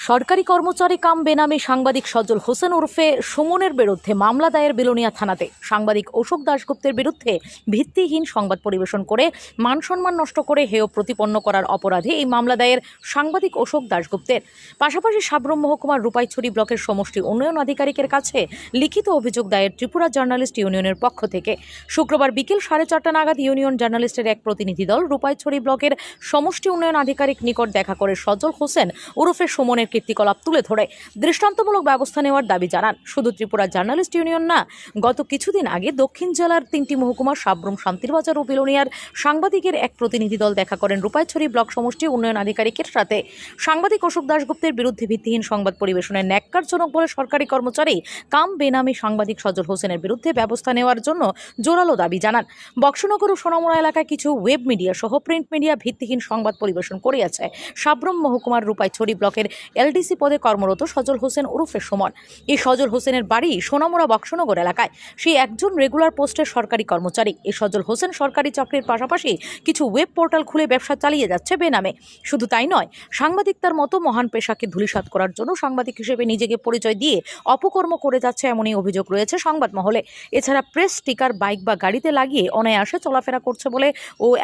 সরকারি কর্মচারী কাম বেনামী সাংবাদিক সজল হোসেন ওরফে সুমনের বিরুদ্ধে মামলা দায়ের বিলোনিয়া থানাতে। সাংবাদিক অশোক দাশগুপ্তের বিরুদ্ধে ভিত্তিহীন সংবাদ পরিবেশন করে মানসম্মান নষ্ট করে হেয় প্রতিপন্ন করার অপরাধে এই মামলা দায়ের সাংবাদিক অশোক দাশগুপ্তের। পাশাপাশি সাব্রম মহকুমার রূপাইছড়ি ব্লকের সমষ্টি উন্নয়ন আধিকারিকের কাছে লিখিত অভিযোগ দায়ের ত্রিপুরা জার্নালিস্ট ইউনিয়নের পক্ষ থেকে। শুক্রবার বিকেল 4:30 নাগাদ ইউনিয়ন জার্নালিস্টের এক প্রতিনিধি দল রূপাইছড়ি ব্লকের সমষ্টি উন্নয়ন আধিকারিক নিকট দেখা করে সজল হোসেন ওরফে সুমনের কীর্তিকলাপ তুলে ধরে দৃষ্টান্তমূলক ব্যবস্থা নেওয়ার দাবি জানান। শুধু ত্রিপুরা জার্নালিস্ট ইউনিয়ন না, গত কিছুদিন আগে দক্ষিণ জেলার 3টি মহকুমা সাব্রম, শান্তিরবাজার ও বিলোনিয়ার সাংবাদিকের এক প্রতিনিধি দল দেখা করেন রূপাইছড়ি ব্লক সমষ্টি উন্নয়ন আধিকারিকের সাথে। সাংবাদিক অশোক দাশগুপ্তের বিরুদ্ধে ভিত্তিহীন সংবাদ পরিবেশনের ন্যাক্কারজনক বলে সরকারি কর্মচারী কাম বেনামী সাংবাদিক সজল হোসেনের বিরুদ্ধে ব্যবস্থা নেওয়ার জন্য জোরালো দাবি জানান। বক্সনগর ও সোনামুড়া এলাকায় কিছু ওয়েব মিডিয়া সহ প্রিন্ট মিডিয়া ভিত্তিহীন সংবাদ পরিবেশন করিয়াছে সাব্রম মহকুমার রূপাইছড়ি ব্লকের এলডিসি পদে কর্মরত সজল হোসেন ওরফে সুমন। এই সজল হোসেনের বাড়ি সোনামুড়া বক্সনগর এলাকায়। সেই একজন রেগুলার পোস্টের সরকারি কর্মচারী। এই সজল হোসেন সরকারি চাকরির পাশাপাশি কিছু ওয়েব পোর্টাল খুলে ব্যবসা চালিয়ে যাচ্ছে বেনামে। শুধু তাই নয়, সাংবাদিকতার মতো মহান পেশাকে ধূলিসাৎ করার জন্য সাংবাদিক হিসেবে নিজেকে পরিচয় দিয়ে অপকর্ম করে যাচ্ছে এমনই অভিযোগ রয়েছে সংবাদ মহলে। এছাড়া প্রেস স্টিকার বাইক বা গাড়িতে লাগিয়ে অনায়াসে চলাফেরা করছে বলে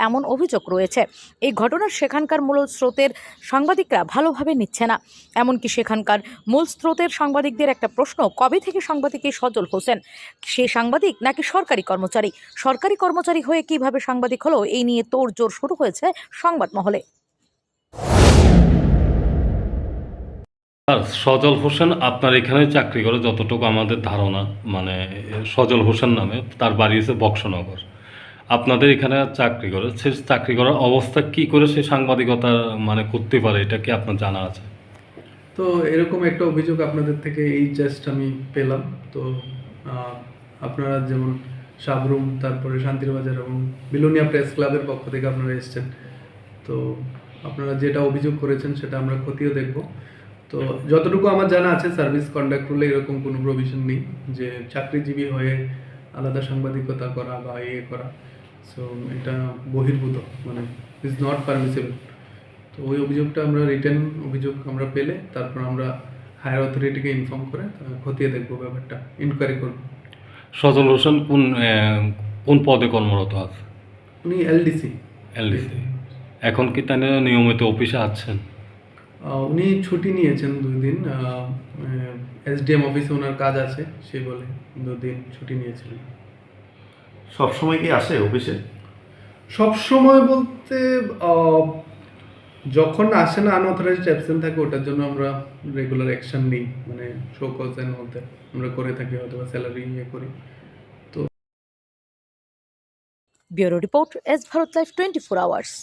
এমন অভিযোগ রয়েছে। এই ঘটনার সেখানকার মূল স্রোতের সাংবাদিকরা ভালোভাবে নিচ্ছে না। এমনকি সেখানকার মূল স্রোতের সাংবাদিকদের একটা প্রশ্ন, কবে থেকে সাংবাদিক এই সজল হোসেন? সে সাংবাদিক নাকি সরকারি কর্মচারী? সরকারি কর্মচারী হয়ে কিভাবে সাংবাদিক হলো, এই নিয়ে তোড়জোড় শুরু হয়েছে সংবাদ মহলে। সজল হোসেন আপনার এখানে চাকরি করে, যতটুকু আমাদের ধারণা, মানে সজল হোসেন নামে, তার বাড়ি হচ্ছে বক্সনগর। আপনাদের এখানে চাকরি করে, সে চাকরি করার অবস্থা কি করে সে সাংবাদিকতা মানে করতে পারে, এটা কি আপনার জানা আছে? তো এরকম একটা অভিযোগ আপনাদের থেকে এই জাস্ট আমি পেলাম। তো আপনারা যেমন সাবরুম, তারপরে শান্তিরবাজার এবং বিলোনিয়া প্রেস ক্লাবের পক্ষ থেকে আপনারা এসেছেন। তো আপনারা যেটা অভিযোগ করেছেন সেটা আমরা খতিয়ে দেখব। তো যতটুকু আমার জানা আছে, সার্ভিস কন্ডাক্ট রুলে এরকম কোনো প্রভিশন নেই যে চাকরিজীবী হয়ে আলাদা সাংবাদিকতা করা বা করা। সো এটা বহির্ভূত, মানে ইজ নট পারমিসিবল। তো ওই অভিযোগটা আমরা রিটেন অভিযোগ আমরা পেলে তারপর আমরা হায়ার অথরিটিকে ইনফর্ম করে খতিয়ে দেখবো, ব্যাপারটা ইনকোয়ারি করব। সজল হোসেন কোন পদে কর্মরত আছে? উনি এলডিসি। এখন কি তাই নিয়মিত অফিসে আছেন? উনি ছুটি নিয়েছেন 2 দিন। এসডিএম অফিসে ওনার কাজ আছে, সে বলে 2 দিন ছুটি নিয়েছিলেন। সবসময় কি আসে অফিসে? সব সময় বলতে যখন আসে না, আনঅথরাইজড অ্যাবসেন্ট থাকে, ওটার জন্য আমরা রেগুলার অ্যাকশন নিই, মানে শো কজের মধ্যে আমরা করে থাকি, হয়তো স্যালারি করি। Bureau report, S Bharat live 24 hours.